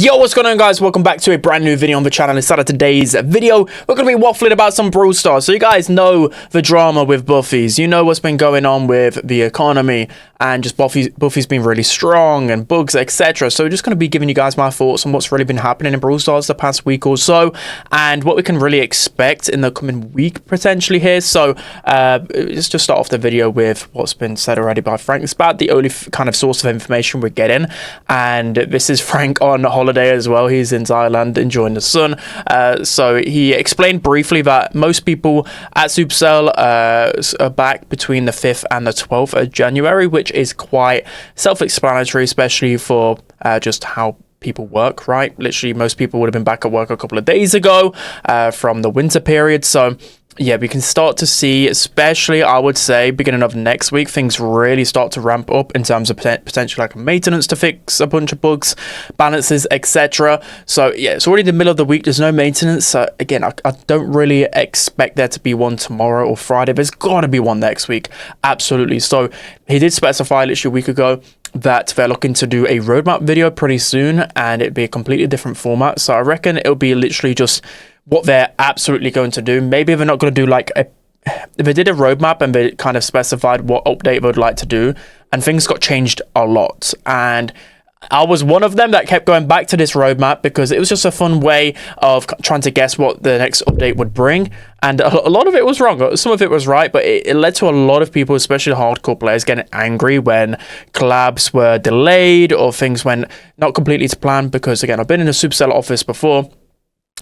Yo, what's going on, guys? Welcome back to a brand new video on the channel. Inside of today's video, we're going to be waffling about some Brawl Stars. So you guys know the drama with buffies. You know what's been going on with the economy and just Buffy's been really strong and bugs, etc. So we're just going to be giving you guys my thoughts on what's really been happening in Brawl Stars the past week or so and what we can really expect in the coming week potentially here. So let's just start off the video with what's been said already by Frank. It's about the only kind of source of information we're getting, and this is Frank on holiday as well. He's in Thailand enjoying the sun. So he explained briefly that most people at Supercell are back between the 5th and the 12th of January, which is quite self-explanatory, especially for just how people work, right? Literally, most people would have been back at work a couple of days ago from the winter period. So yeah, we can start to see, especially I would say beginning of next week, things really start to ramp up in terms of potentially like maintenance to fix a bunch of bugs, balances, etc. So yeah, it's already the middle of the week. There's no maintenance. So again, I don't really expect there to be one tomorrow or Friday. There's got to be one next week. Absolutely. So he did specify literally a week ago that they're looking to do a roadmap video pretty soon, and it'd be a completely different format. So I reckon it'll be literally just what they're absolutely going to do. Maybe they're not going to do like if they did a roadmap and they kind of specified what update they would like to do, and things got changed a lot. And I was one of them that kept going back to this roadmap because it was just a fun way of trying to guess what the next update would bring. And a lot of it was wrong. Some of it was right, but it led to a lot of people, especially hardcore players, getting angry when collabs were delayed or things went not completely to plan. Because again, I've been in a Supercell office before.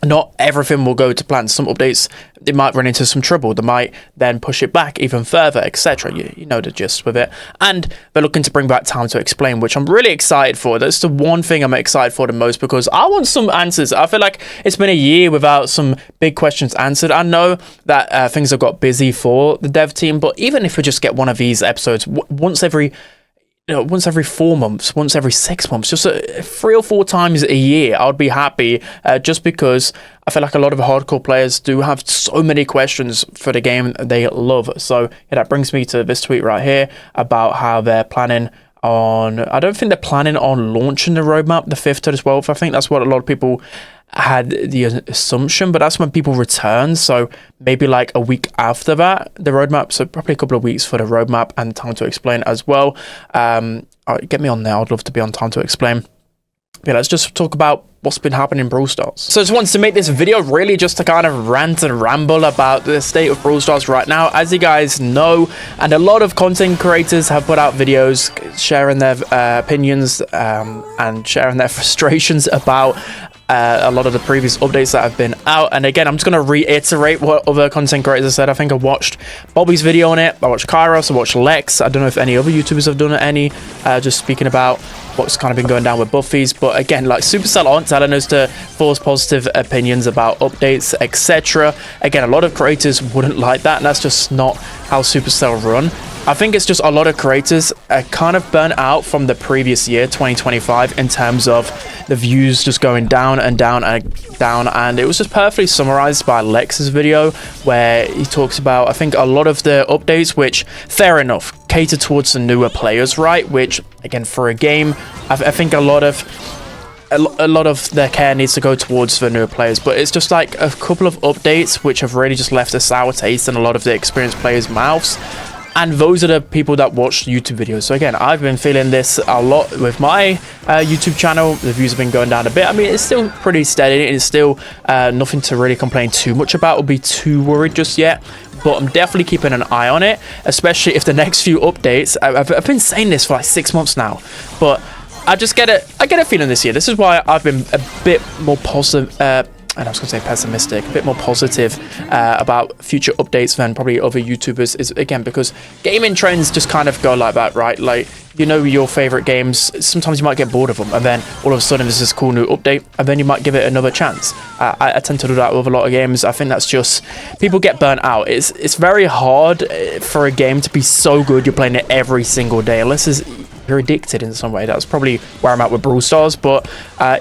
Not everything will go to plan. Some updates, they might run into some trouble. They might then push it back even further, etc. You know the gist with it. And they're looking to bring back Time to Explain, which I'm really excited for. That's the one thing I'm excited for the most because I want some answers. I feel like it's been a year without some big questions answered. I know that things have got busy for the dev team, but even if we just get one of these episodes once every 4 months, once every 6 months, just 3 or 4 times a year, I would be happy, just because I feel like a lot of hardcore players do have so many questions for the game they love. So yeah, that brings me to this tweet right here about how they're planning on, I don't think they're planning on launching the roadmap the 5th to the 12th. I think that's what a lot of people had the assumption, but that's when people return. So maybe like a week after that, the roadmap. So probably a couple of weeks for the roadmap and Time to Explain as well. Get me on there. I'd love to be on Time to Explain. Yeah, let's just talk about what's been happening in Brawl Stars. So I just wanted to make this video really just to kind of rant and ramble about the state of Brawl Stars right now. As you guys know, and a lot of content creators have put out videos sharing their opinions and sharing their frustrations about a lot of the previous updates that have been out. And again, I'm just going to reiterate what other content creators said. I think I watched Bobby's video on it. I watched Kairos. I watched Lex. I don't know if any other YouTubers have done any, just speaking about what's kind of been going down with buffies. But again, like Supercell aren't telling us to force positive opinions about updates, etc. Again, a lot of creators wouldn't like that, and that's just not how Supercell run. I think it's just a lot of creators are kind of burnt out from the previous year, 2025, in terms of the views just going down and down and down. And it was just perfectly summarized by Lex's video, where he talks about, I think, a lot of the updates, which, fair enough, cater towards the newer players, right? Which, again, for a game, I think a lot of their care needs to go towards the newer players. But it's just like a couple of updates which have really just left a sour taste in a lot of the experienced players' mouths. And those are the people that watch YouTube videos. So again, I've been feeling this a lot with my YouTube channel. The views have been going down a bit. I mean, it's still pretty steady. It's still nothing to really complain too much about or be too worried just yet. But I'm definitely keeping an eye on it, especially if the next few updates, I've been saying this for like 6 months now, but I get a feeling this year. This is why I've been a bit more positive, and I was going to say pessimistic, a bit more positive about future updates than probably other YouTubers, is again because gaming trends just kind of go like that, right? Like, you know, your favorite games, sometimes you might get bored of them, and then all of a sudden there's this cool new update, and then you might give it another chance. I tend to do that with a lot of games. I think that's just, people get burnt out. It's very hard for a game to be so good you're playing it every single day, unless you're addicted in some way. That's probably where I'm at with Brawl Stars. But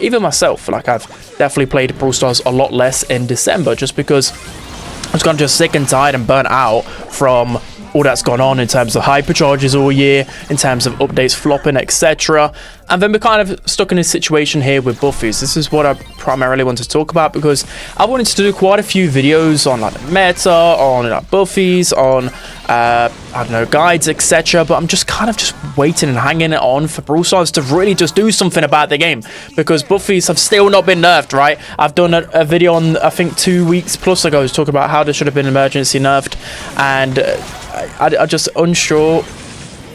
even myself, like, I've definitely played Brawl Stars a lot less in December, just because I was kind of just sick and tired and burnt out from all that's gone on in terms of hypercharges all year, in terms of updates flopping, etc. And then we're kind of stuck in a situation here with buffies. This is what I primarily want to talk about, because I wanted to do quite a few videos on like the meta, on like buffies, on I don't know, guides, etc. But I'm just kind of just waiting and hanging it on for Brawl Stars to really just do something about the game, because buffies have still not been nerfed, right? I've done a video on, I think 2 weeks plus ago, talking about how they should have been emergency nerfed, and I'm just unsure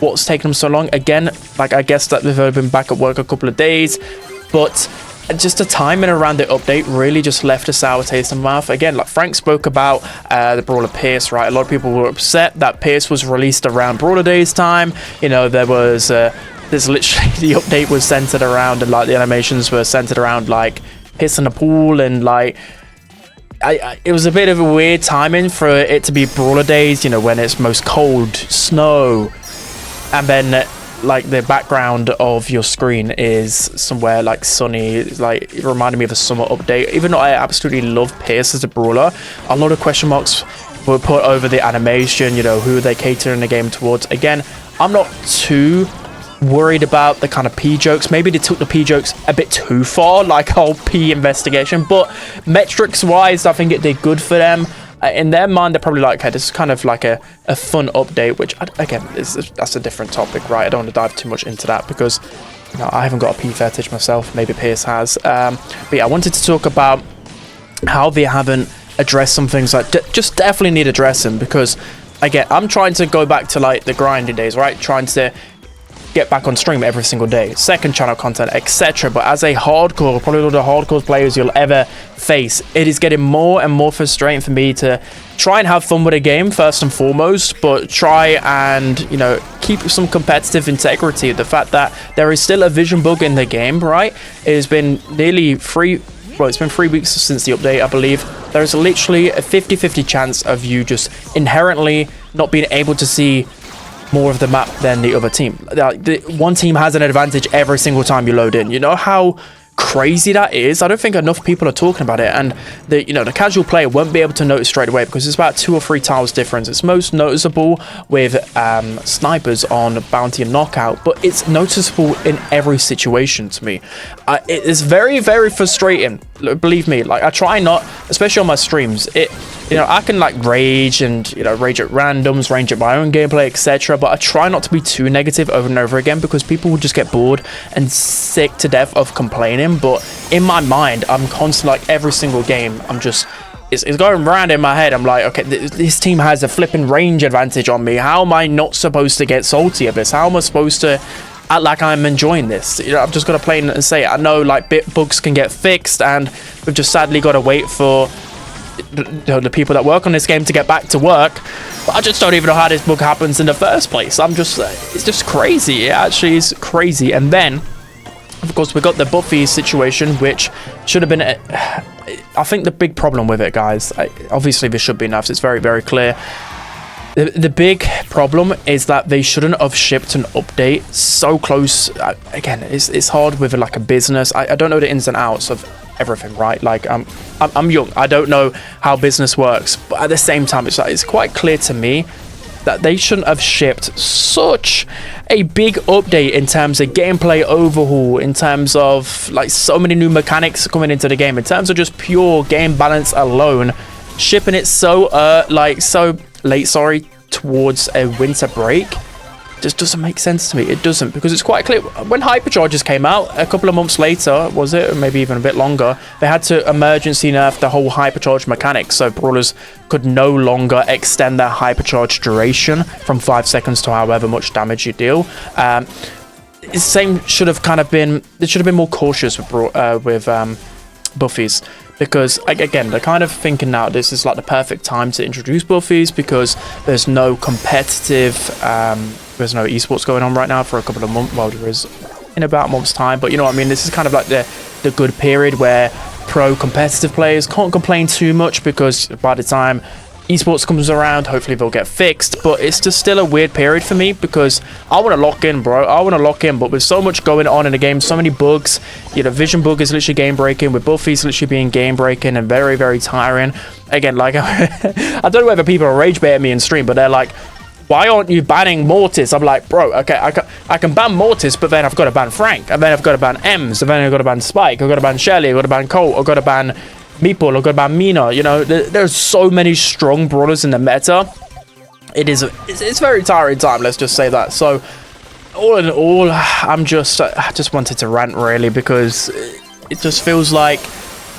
what's taking them so long. Again, like, I guess that they've only been back at work a couple of days, but just the timing around the update really just left a sour taste in my mouth. Again, like Frank spoke about the Brawler Pierce, right? A lot of people were upset that Pierce was released around Brawler Days time. You know, there was there's literally the update was centered around, and like the animations were centered around like Piss in a pool, and like it was a bit of a weird timing for it to be Brawler Days, you know, when it's most cold, snow, and then like the background of your screen is somewhere like sunny. Like, it reminded me of a summer update. Even though I absolutely love Pierce as a brawler, a lot of question marks were put over the animation, you know, who are they catering the game towards. Again, I'm not too worried about the kind of P jokes. Maybe they took the P jokes a bit too far, like whole P investigation, but metrics wise I think it did good for them. In their mind, they're probably like, okay, this is kind of like a fun update, which again that's a different topic, right? I don't want to dive too much into that, because you know, I haven't got a P fetish myself. Maybe Pierce has, but yeah, I wanted to talk about how they haven't addressed some things that just definitely need addressing, because again, I'm trying to go back to like the grinding days, right? Trying to get back on stream every single day, second channel content, etc. But as a hardcore, probably one of the hardcore players you'll ever face, it is getting more and more frustrating for me to try and have fun with a game first and foremost, but try and, you know, keep some competitive integrity. The fact that there is still a vision bug in the game, right? It has been nearly it's been 3 weeks since the update, I believe. There's literally a 50-50 chance of you just inherently not being able to see more of the map than the other team. The one team has an advantage every single time you load in. You know how crazy that is? I don't think enough people are talking about it, and the casual player won't be able to notice straight away, because it's about 2 or 3 tiles difference. It's most noticeable with snipers on bounty and knockout, but it's noticeable in every situation to me. It is very, very frustrating, believe me. Like, I try not, especially on my streams, I can like rage and rage at randoms, rage at my own gameplay, etc. But I try not to be too negative over and over again, because people will just get bored and sick to death of complaining. But in my mind, I'm constantly, like, every single game, I'm just, it's going around in my head. I'm like, okay, this team has a flipping range advantage on me. How am I not supposed to get salty at this? How am I supposed to act like I'm enjoying this? I've just got to play and say, I know like bugs can get fixed, and we've just sadly got to wait for the people that work on this game to get back to work. But I just don't even know how this bug happens in the first place. It's just crazy. It actually is crazy. And then of course we got the Buffy situation, which should have been I think the big problem with it, guys, obviously there should be enough. It's very, very clear. The big problem is that they shouldn't have shipped an update so close. Again, it's hard with like a business. I don't know the ins and outs of everything, right? Like, I'm young, I don't know how business works, but at the same time, it's quite clear to me that they shouldn't have shipped such a big update in terms of gameplay overhaul, in terms of like so many new mechanics coming into the game, in terms of just pure game balance alone. Shipping it so late, towards a winter break just doesn't make sense to me. It doesn't, because it's quite clear when hypercharges came out a couple of months later, was it, or maybe even a bit longer, they had to emergency nerf the whole hypercharge mechanic, so brawlers could no longer extend their hypercharge duration from 5 seconds to however much damage you deal. The same should have kind of been, they should have been more cautious with buffies, because again, they're kind of thinking now this is like the perfect time to introduce buffies, because there's no competitive there's no esports going on right now for a couple of months. Well, there is in about a month's time, but you know what I mean, this is kind of like the good period where pro competitive players can't complain too much, because by the time esports comes around, hopefully they'll get fixed. But it's just still a weird period for me, because I want to lock in, bro. I want to lock in, but with so much going on in the game, so many bugs, vision bug is literally game breaking, with buffies literally being game breaking and very, very tiring. Again, like I don't know whether people are rage baiting me in stream, but they're like, why aren't you banning Mortis? I'm like, bro, okay, I can ban Mortis, but then I've got to ban Frank, and then I've got to ban Ems, and then I've got to ban Spike, I've got to ban Shelly, I've got to ban Colt, I've got to ban Meeple, I've got to ban Mina. You know, there's so many strong brawlers in the meta. It's very tiring time, let's just say that. So all in all, I just wanted to rant really, because it just feels like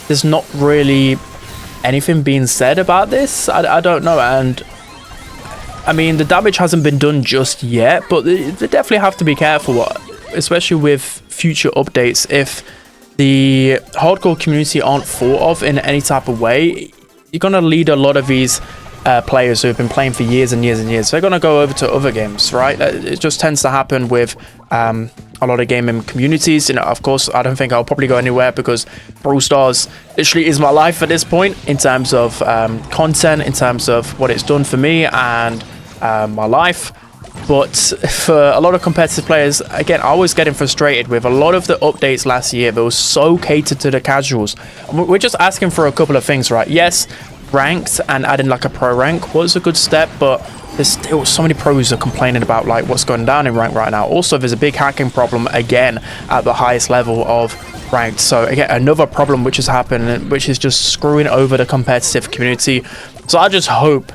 there's not really anything being said about this. I don't know, and I mean, the damage hasn't been done just yet, but they definitely have to be careful, especially with future updates. If the hardcore community aren't thought of in any type of way, you're going to lead a lot of these players who have been playing for years and years and years. They're going to go over to other games, right? It just tends to happen with a lot of gaming communities. You know, of course, I don't think I'll probably go anywhere, because Brawl Stars literally is my life at this point, in terms of content, in terms of what it's done for me and my life. But for a lot of competitive players, again, I was getting frustrated with a lot of the updates last year. They were so catered to the casuals. We're just asking for a couple of things, right? Yes, ranked and adding like a pro rank was a good step, but there's still so many pros are complaining about like what's going down in rank right now. Also, there's a big hacking problem again at the highest level of ranked. So again, another problem which has happened, which is just screwing over the competitive community. So I just hope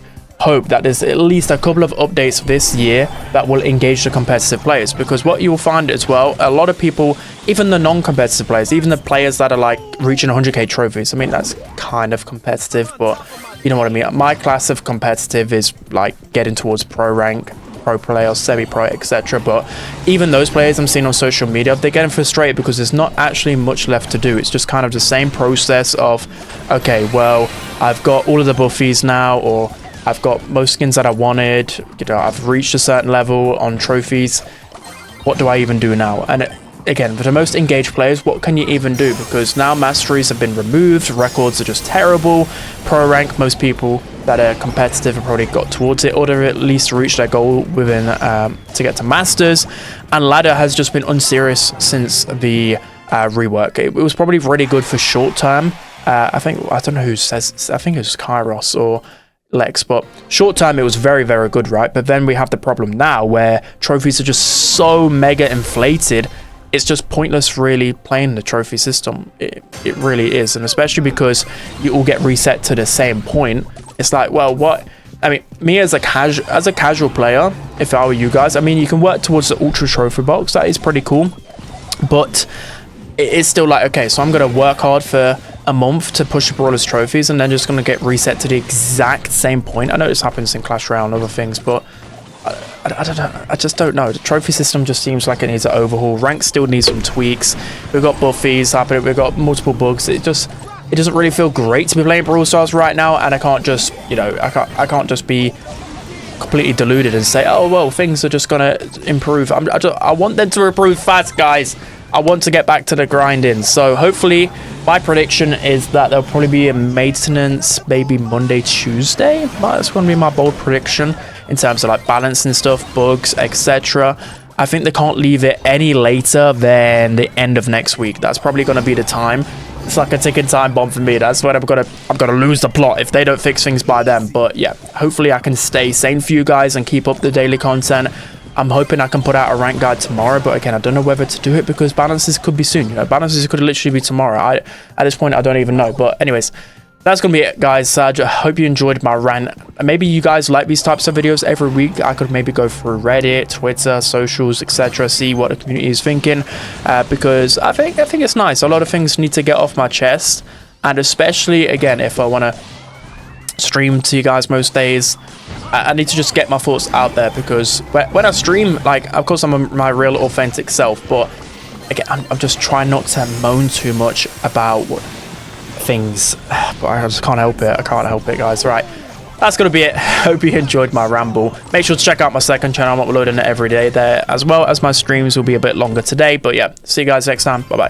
that there's at least a couple of updates this year that will engage the competitive players, because what you'll find as well, a lot of people, even the non-competitive players, even the players that are like reaching 100k trophies, I mean, that's kind of competitive, but you know what I mean. My class of competitive is like getting towards pro rank, pro player, semi-pro, etc. But even those players I'm seeing on social media, they're getting frustrated because there's not actually much left to do. It's just kind of the same process of, okay, well, I've got all of the buffies now, or I've got most skins that I wanted, you know, I've reached a certain level on trophies. What do I even do now? And again, for the most engaged players, what can you even do? Because now masteries have been removed, records are just terrible. Pro rank, most people that are competitive have probably got towards it, or they've at least reached their goal within to get to masters. And ladder has just been unserious since the rework. It was probably really good for short term. I don't know who says, I think it was Kairos or Lex, but short term it was very, very good, right? But then we have the problem now where trophies are just so mega inflated, it's just pointless really playing the trophy system. It really is, and especially because you all get reset to the same point. It's like, well, what? I mean, me as a casual player, if I were you guys, I mean, you can work towards the ultra trophy box, that is pretty cool, but it is still like, okay, so I'm gonna work hard for a month to push the brawlers trophies, and then just gonna get reset to the exact same point. I know this happens in Clash Royale and other things, but I don't know. I just don't know. The trophy system just seems like it needs an overhaul. Rank still needs some tweaks. We've got buffies happening. We've got multiple bugs. It doesn't really feel great to be playing Brawl Stars right now, and I can't just, you know, I can't just be completely deluded and say, oh well, things are just gonna improve. I want them to improve fast, guys. I want to get back to the grinding. So hopefully, my prediction is that there'll probably be a maintenance maybe Monday, Tuesday. That's going to be my bold prediction in terms of like balancing stuff, bugs, etc. I think they can't leave it any later than the end of next week. That's probably going to be the time. It's like a ticking time bomb for me. That's when I'm gonna lose the plot if they don't fix things by then. But yeah, hopefully I can stay sane for you guys and keep up the daily content. I'm hoping I can put out a rank guide tomorrow, but again, I don't know whether to do it because balances could be soon. You know, balances could literally be tomorrow. At this point, I don't even know. But anyways, that's gonna be it, guys. I hope you enjoyed my rant. Maybe you guys like these types of videos every week. I could maybe go through Reddit, Twitter, socials, etc., see what the community is thinking, because I think it's nice. A lot of things need to get off my chest, and especially again, if I want to stream to you guys most days, I need to just get my thoughts out there, because when I stream, like, of course I'm my real authentic self, but again, I'm just trying not to moan too much about things, but I just can't help it. I can't help it, guys. Right, that's gonna be it. Hope you enjoyed my ramble. Make sure to check out my second channel. I'm uploading it every day there, as well as my streams will be a bit longer today. But yeah, see you guys next time. Bye bye.